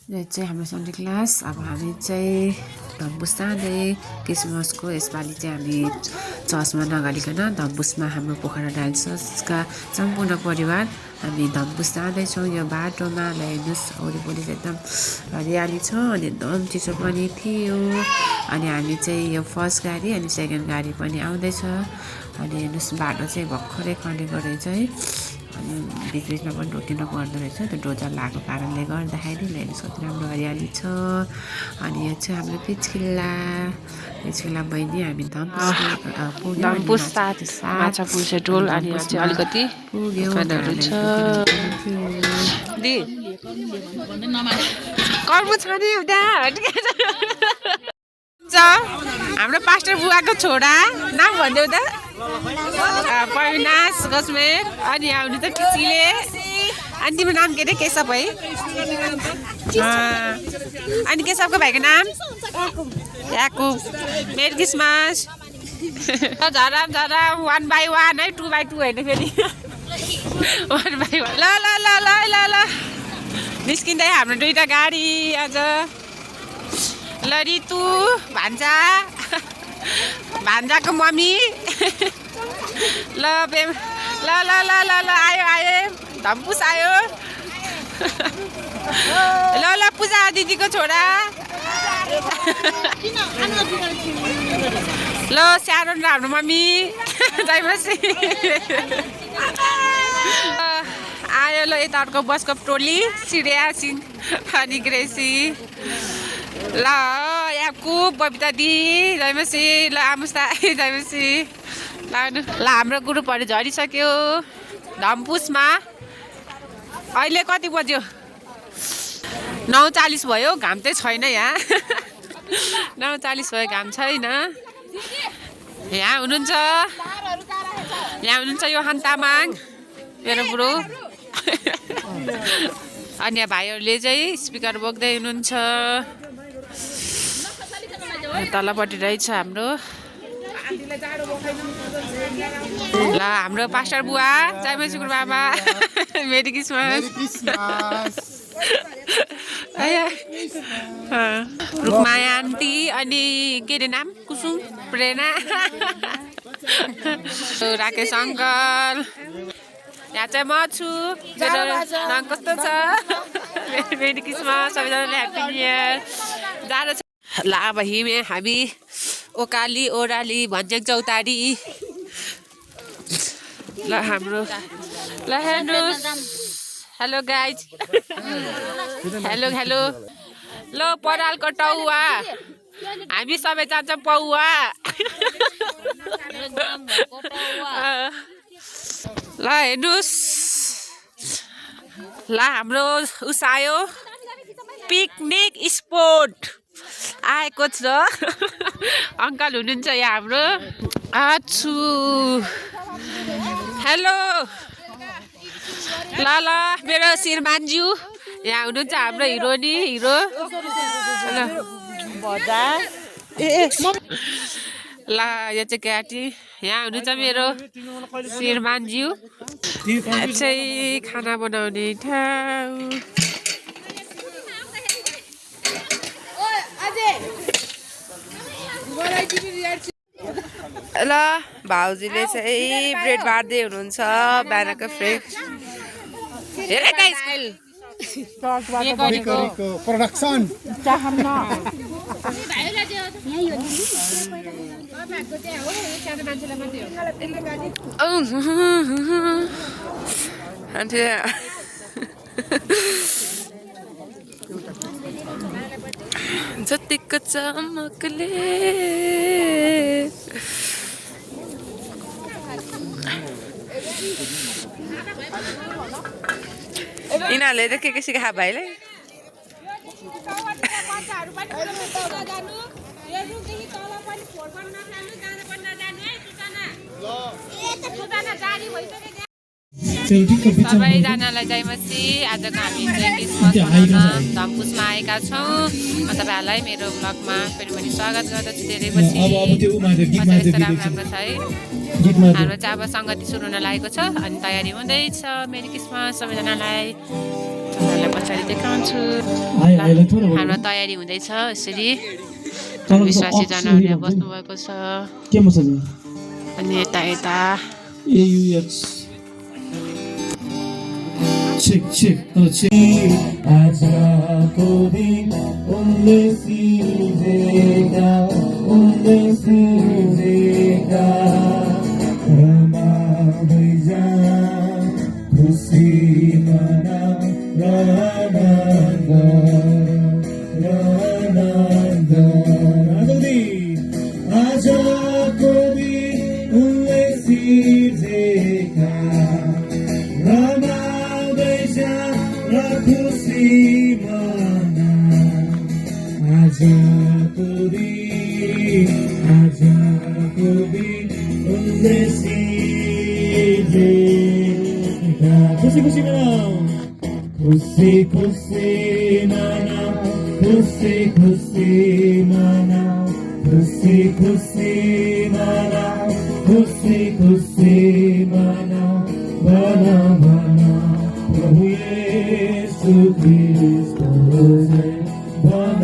यो चाहिँ हाम्रो सन्डे क्लास। अब हामी चाहिँ धम्बुस जाँदै क्रिसमसको यसपालि चाहिँ हामी चर्चमा नगरिकन धम्बुसमा हाम्रो पोखरा डायल चर्चका सम्पूर्ण परिवार हामी धम्बुस जाँदैछौँ। यो बाटोमा हेर्नुहोस् वरिपरि चाहिँ एकदम हरियाली छ अनि एकदम चिसो पनि थियो। अनि हामी चाहिँ यो फर्स्ट गाडी अनि सेकेन्ड गाडी पनि आउँदैछ। अनि हेर्नुहोस् बाटो चाहिँ भर्खरै खनेको रहेछ है। अनि बिचबिचमा पनि रोकिनु पर्दो रहेछ त्यो डोजर लगाएको कारणले गर्दाखेरि। हेर्नुहोस् कति राम्रो हरियाली छ। अनि यो चाहिँ हाम्रो पिचकिल्ला बहिनी हामी धम्पुस माछा पुल्से टोल अनि चाहिँ अलिकति खानाहरू छ। हाम्रो पास्टर बुवाको छोरा नाम भनिदेऊ त। पविनाश गजमेर अनि आउनु त पिचीले। अनि तिम्रो नाम के अरे? केशव है। अनि केशवको भाइको नाम याकुब। मेरी क्रिसमस। झरा 1 by 1 है, 2 by 2 होइन फेरि 1 by 1। ल ल ल ल ल ल निस्किँदै हाम्रो दुईटा गाडी आज। ल रितु भान्जाको मम्मी। ल बेम ल ल ल ल ल आयो धम्पुस आयो। ल ल पूजा दिदीको छोरा। ल स्यारोन र हाम्रो मम्मी जयमसी आयो। ल यता अर्को बसको टोली सिरिया सिंह अनि ग्रेसी। ल याकुब बबिता दी जयमसी। ल आमुस्ता जयमसी। ल हाम्रो ग्रुपहरू झरिसक्यो धम्पुसमा। अहिले कति बज्यो? 9:40 भयो। घाम चाहिँ छैन यहाँ। 9:40 भयो, घाम छैन। यहाँ हुनुहुन्छ योहान तामाङ मेरो बुढो। अन्य भाइहरूले चाहिँ स्पिकर बोक्दै हुनुहुन्छ। तलपट्टि रहेछ हाम्रो। ल हाम्रो पास्टर बुवा जयमसी गुरुबाबा मेरी क्रिसमस। रुकमाया आन्टी अनि के अरे नाम? कुसुम प्रेरणा। राकेश अङ्कल। यहाँ चाहिँ म छु। नाम कस्तो छ? Merry Christmas. सबैजनाले ह्याप्पी न्यु इयर। जाडो छ। ल अब हामी ओकाली ओराली भन्ज्याङ चौतारी। ल हाम्रो ल हेर्नुहोस्। Hello guys. हेलो। ल परालको टौवा हामी सबै जान्छौँ पौवा। ल हेर्नुहोस्। ल हाम्रो उस आयो पिकनिक स्पोट आएको छ। अङ्कल हुनुहुन्छ यहाँ हाम्रो। आछु हेलो। ल मेरो श्रीमानज्यू यहाँ हुनुहुन्छ हाम्रो हिरोनी हिरो। ल यो चाहिँ केटी यहाँ हुनुहुन्छ मेरो श्रीमानज्यू। यहाँ चाहिँ खाना बनाउने ठाउँ। ल भाउजूले चाहिँ ब्रेड बार्दै हुनुहुन्छ बिहानको फ्रेस। प्रोडक्सन जतिको चमकले यिनीहरूले त के सिकायो भाइलाई? सबैजनालाई जयमसी। आजको हामी चाहिँ क्रिसमस मनाउन धम्पुसमा आएका छौँ। तपाईँहरूलाई मेरो ब्लगमा फेरि पनि स्वागत गर्दछु। धेरै पछि यस्तो राम्रो छ है। हाम्रो चाहिँ अब सङ्गति सुरु हुन लागेको छ अनि तयारी हुँदैछ। मेरी क्रिसमस सबैजनालाई। तपाईँहरूलाई पछाडि देखाउँछु। हाम्रो तयारी हुँदैछ यसरी विश्वासी जनहरू यहाँ बस्नुभएको छ अनि यता यता आजको दिन उनले सिर्जेका रमाउँदै जा खुसी मनाऊ आजको दिन उनले सिर्जेका रमाउँदै जा खुसी मनाऊ आजको दिन उनले सिर्जेका खुसी मनाऊ खुसी मनाऊ भन प्रभु येशू ख्रीष्टको जय भन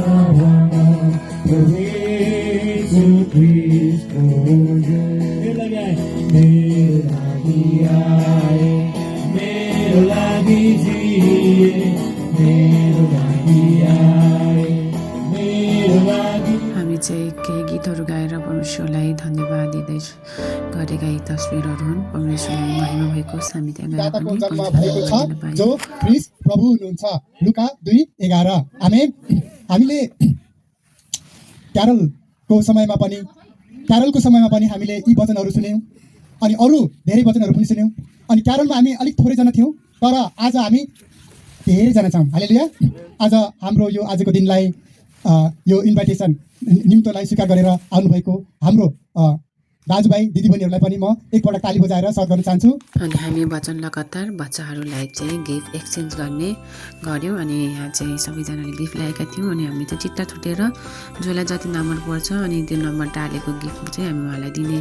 प्रभु येशू ख्रीष्टको जय मेरो लागि जिए हामी चाहिँ केही गीतहरू गाएर परमेश्वरलाई धन्यवाद दिँदै गरेका यी तस्बिरहरू हुन्। परमेश्वरलाई महिमा भएको होस्। हामी त्यहाँ गएर पनि जो ख्रीष्ट प्रभु हुनुहुन्छ। लुका 2:11। आमेन। हामीले क्यारलको समयमा पनि हामीले यी वचनहरू सुन्यौँ अनि अरू धेरै वचनहरू पनि सुन्यौँ। अनि क्यारलमा हामी अलिक थोरैजना थियौँ, तर आज हामी धेरैजना छौँ। हालेलुया। आज हाम्रो यो आजको दिनलाई यो इन्भाइटेसन निम्तोलाई स्वीकार गरेर आउनुभएको हाम्रो दाजुभाइ दिदीबहिनीहरूलाई पनि म एकपल्ट ताली बजाएर स्वागत गर्न चाहन्छु। अनि हामी वचन लगातार बच्चाहरूलाई चाहिँ गिफ्ट एक्सचेन्ज गऱ्यौँ अनि यहाँ चाहिँ सबैजनाले गिफ्ट ल्याएका थियौँ अनि हामी चाहिँ चिट्टा छुटेर जसलाई जति नम्बर पर्छ अनि त्यो नम्बर टालेको गिफ्ट चाहिँ हामी उहाँलाई दिने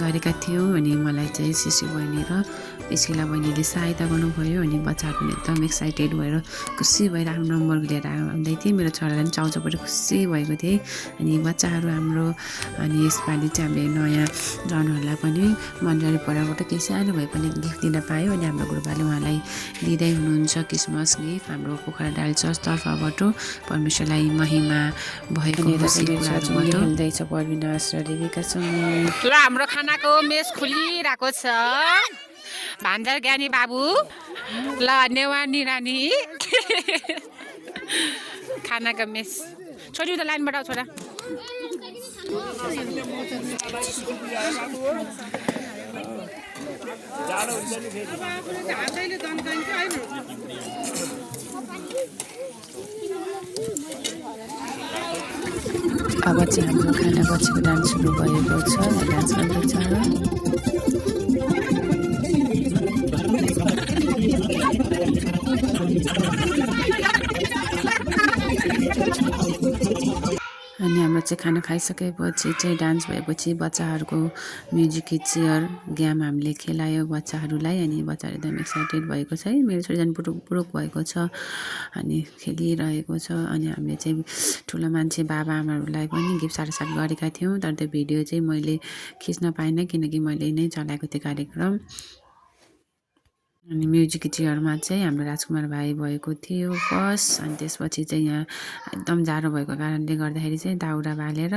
गरेका थियौँ। अनि मलाई चाहिँ सिसी बहिनी र पिस्किला बहिनीले सहायता गर्नुभयो अनि बच्चाहरू पनि एकदम एक्साइटेड भएर खुसी भएर आफ्नो नम्बर लिएर आउँदै थिएँ। मेरो छोरालाई पनि चाउचाउबाट खुसी भएको थिएँ। अनि बच्चाहरू हाम्रो अनि यसपालि चाहिँ हामीले नयाँ जनहरूलाई पनि मन्डली पढाबाट केही सानो भए पनि गिफ्ट दिन पायो। अनि हाम्रो गुरुबाले उहाँलाई दिँदै हुनुहुन्छ क्रिसमस गिफ्ट हाम्रो पोखरा डाल चर्च तर्फबाट। परमेश्वरलाई महिमा भएको हुँदैछ। परविनाश र रेबिकासँग ल हाम्रो खानाको मेस खुलिरहेको छ। भान्जार ज्ञानी बाबु ल नेवानी रानी खानाको मेस छोरी त लाइनबाट आऊ छोरा। अब चाहिँ हाम्रो खाना पछिको डान्स सुरु भएको छ। डान्स गर्दैछ। अनि हाम्रो चाहिँ खाना खाइसकेपछि चाहिँ डान्स भएपछि बच्चाहरूको म्युजिक चेयर गेम हामीले खेलायो बच्चाहरूलाई। अनि बच्चाहरू एकदम एक्साइटेड भएको छ है। मेरो छोरीजना पुरुक भएको छ अनि खेलिरहेको छ। अनि हामीले चाहिँ ठुलो मान्छे बाबा आमाहरूलाई पनि गिफ्ट साट गरेका थियौँ, तर त्यो भिडियो चाहिँ मैले खिच्न पाइनँ किनकि मैले नै चलाएको थिएँ कार्यक्रम। अनि म्युजिक चेयरमा चाहिँ हाम्रो राजकुमार भाइ भएको थियो फर्स्ट। अनि त्यसपछि चाहिँ यहाँ एकदम जाडो भएको कारणले गर्दाखेरि चाहिँ दाउरा बालेर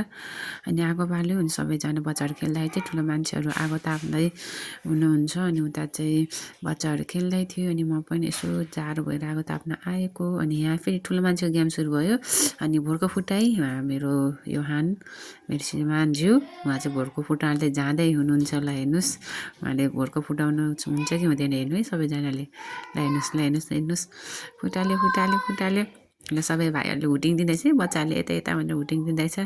अनि आगो बाल्यो। अनि सबैजना बच्चाहरू खेल्दाखेरि चाहिँ ठुलो मान्छेहरू आगो ताप्दै हुनुहुन्छ अनि उता चाहिँ बच्चाहरू खेल्दै थियो। अनि म पनि यसो जाडो भएर आगो ताप्न आएको। अनि यहाँ फेरि ठुलो मान्छेको गेम सुरु भयो। अनि भोरको फुटाइ मेरो योहान मेरो श्रीमानज्यू उहाँ चाहिँ भोरको फुटाउँदै जाँदै हुनुहुन्छ। ल हेर्नुहोस् उहाँले भोरको फुटाउनु हुन्छ कि हुँदैन हेर्नु है सबैजनाले। ल हेर्नुहोस् फुटाल्यो ल सबै भाइहरूले हुटिङ दिँदैछ। बच्चाहरूले यता भनेर हुटिङ दिँदैछ।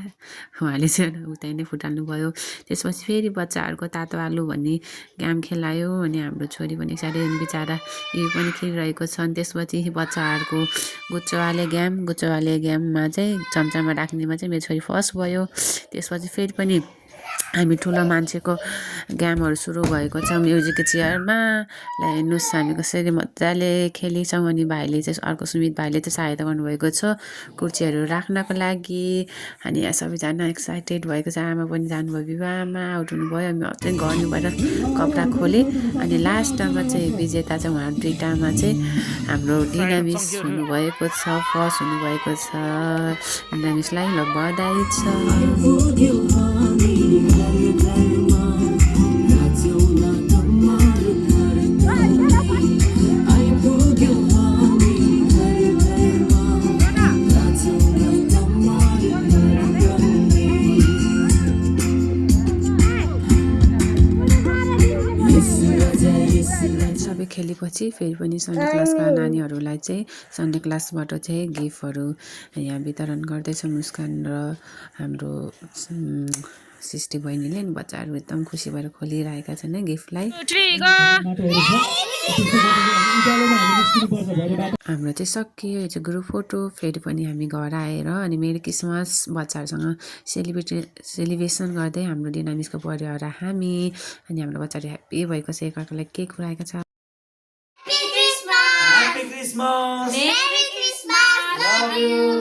उहाँले चाहिँ उतै नै फुटाल्नु भयो। त्यसपछि फेरि बच्चाहरूको तातो आलु भन्ने गेम खेलायो। अनि हाम्रो छोरी पनि साह्रै बिचरा यो पनि खेलिरहेको छ। अनि त्यसपछि बच्चाहरूको गुच्चोवाले गेममा चाहिँ चम्चामा राख्नेमा चाहिँ मेरो छोरी फर्स्ट भयो। त्यसपछि फेरि पनि हामी ठुलो मान्छेको गेमहरू सुरु भएको छ म्युजिकको चेयरमा ल हेर्नुहोस् हामी कसरी मजाले खेलेछौँ अनि भाइले चाहिँ अर्को सुमित भाइले चाहिँ सहायता गर्नुभएको छ कुर्सीहरू राख्नको लागि अनि यहाँ सबैजना एक्साइटेड भएको छ आमा पनि जानुभयो विवाहमा आउट हुनुभयो अनि चाहिँ गर्नु भएर कपडा खोलेँ अनि लास्टमा चाहिँ विजेता चाहिँ उहाँ दुईटामा चाहिँ हाम्रो डिनामिस हुनुभएको छ फर्स्ट हुनुभएको छ डिनामिसलाई ल बधाई छ सबै खेलेपछि फेरि पनि सन्डे क्लासका नानीहरूलाई चाहिँ सन्डे क्लासबाट चाहिँ गिफ्टहरू यहाँ वितरण गर्दैछ मुस्कान र हाम्रो सृष्टि बहिनीले नि बच्चाहरू एकदम खुसी भएर खोलिरहेका छन् है गिफ्टलाई हाम्रो चाहिँ सकियो यो चाहिँ ग्रुप फोटो फेरि पनि हामी घर आएर अनि मेरी क्रिसमस बच्चाहरूसँग सेलिब्रेसन गर्दै हाम्रो डिनामिसको परिवार हामी अनि हाम्रो बच्चाहरू ह्याप्पी भएको छ एकअर्कालाई केक खुवाएका छ Happy Christmas! Merry Christmas! Love you!